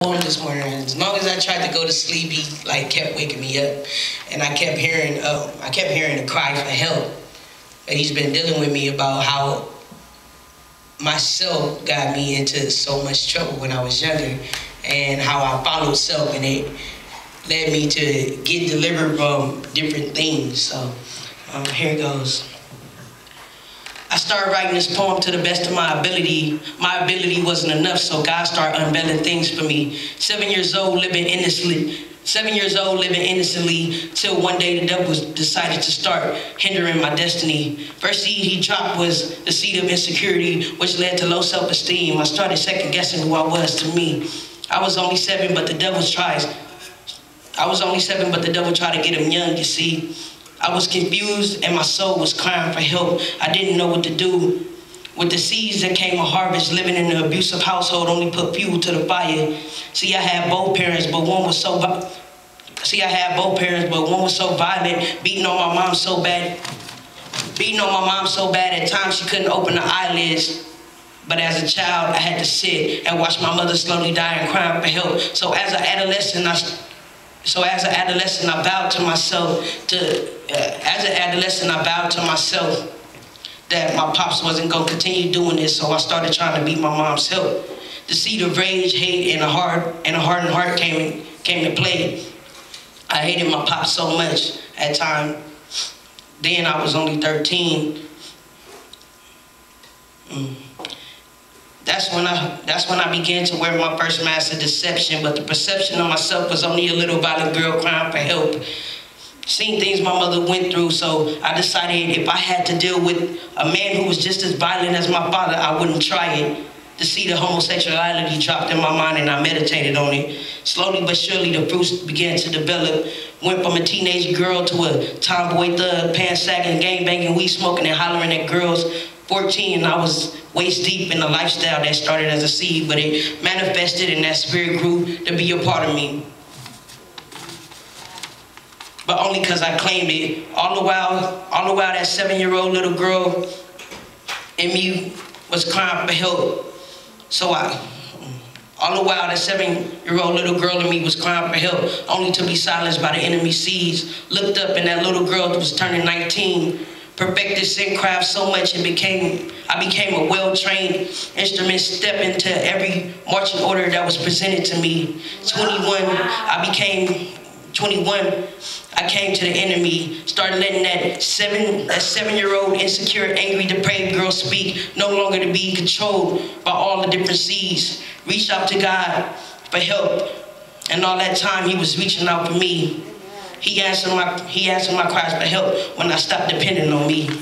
This morning, and as long as I tried to go to sleep, he like kept waking me up, and I kept hearing a cry for help. And he's been dealing with me about how myself got me into so much trouble when I was younger, and how I followed self, and it led me to get delivered from different things. So here it goes. I started writing this poem to the best of my ability. My ability wasn't enough, so God started unveiling things for me. 7 years old, living innocently, till one day the devil decided to start hindering my destiny. First seed he dropped was the seed of insecurity, which led to low self-esteem. I started second guessing who I was to me. I was only seven, but the devil tried to get him young, you see. I was confused and my soul was crying for help. I didn't know what to do. With the seeds that came a harvest. Living in an abusive household only put fuel to the fire. See, I had both parents, but one was so violent, beating on my mom so bad at times she couldn't open her eyelids. But as a child, I had to sit and watch my mother slowly die and crying for help. So as an adolescent, I vowed to myself that my pops wasn't gonna continue doing this, so I started trying to be my mom's help. The seed of rage, hate, and a hardened heart came to play. I hated my pops so much at time. Then I was only 13. That's when I began to wear my first mask of deception, but the perception of myself was only a little violent girl crying for help. Seen things my mother went through, so I decided if I had to deal with a man who was just as violent as my father, I wouldn't try it. The seed of homosexuality dropped in my mind and I meditated on it. Slowly but surely the fruits began to develop. Went from a teenage girl to a tomboy thug, pants sagging, gang banging, weed smoking, and hollering at girls. 14, I was waist deep in a lifestyle that started as a seed, but it manifested and that spirit grew to be a part of me. But only because I claimed it. All the while that 7-year-old little girl in me was crying for help. All the while that 7-year-old little girl in me was crying for help, only to be silenced by the enemy seeds. Looked up and that little girl was turning 19. Perfected sin craft so much I became a well-trained instrument, stepping to every marching order that was presented to me. 21, I came to the enemy, started letting that 7-year-old insecure, angry, depraved girl speak, no longer to be controlled by all the different seeds. Reached out to God for help, and all that time he was reaching out for me. He answered my cries for help when I stopped depending on me. Amen.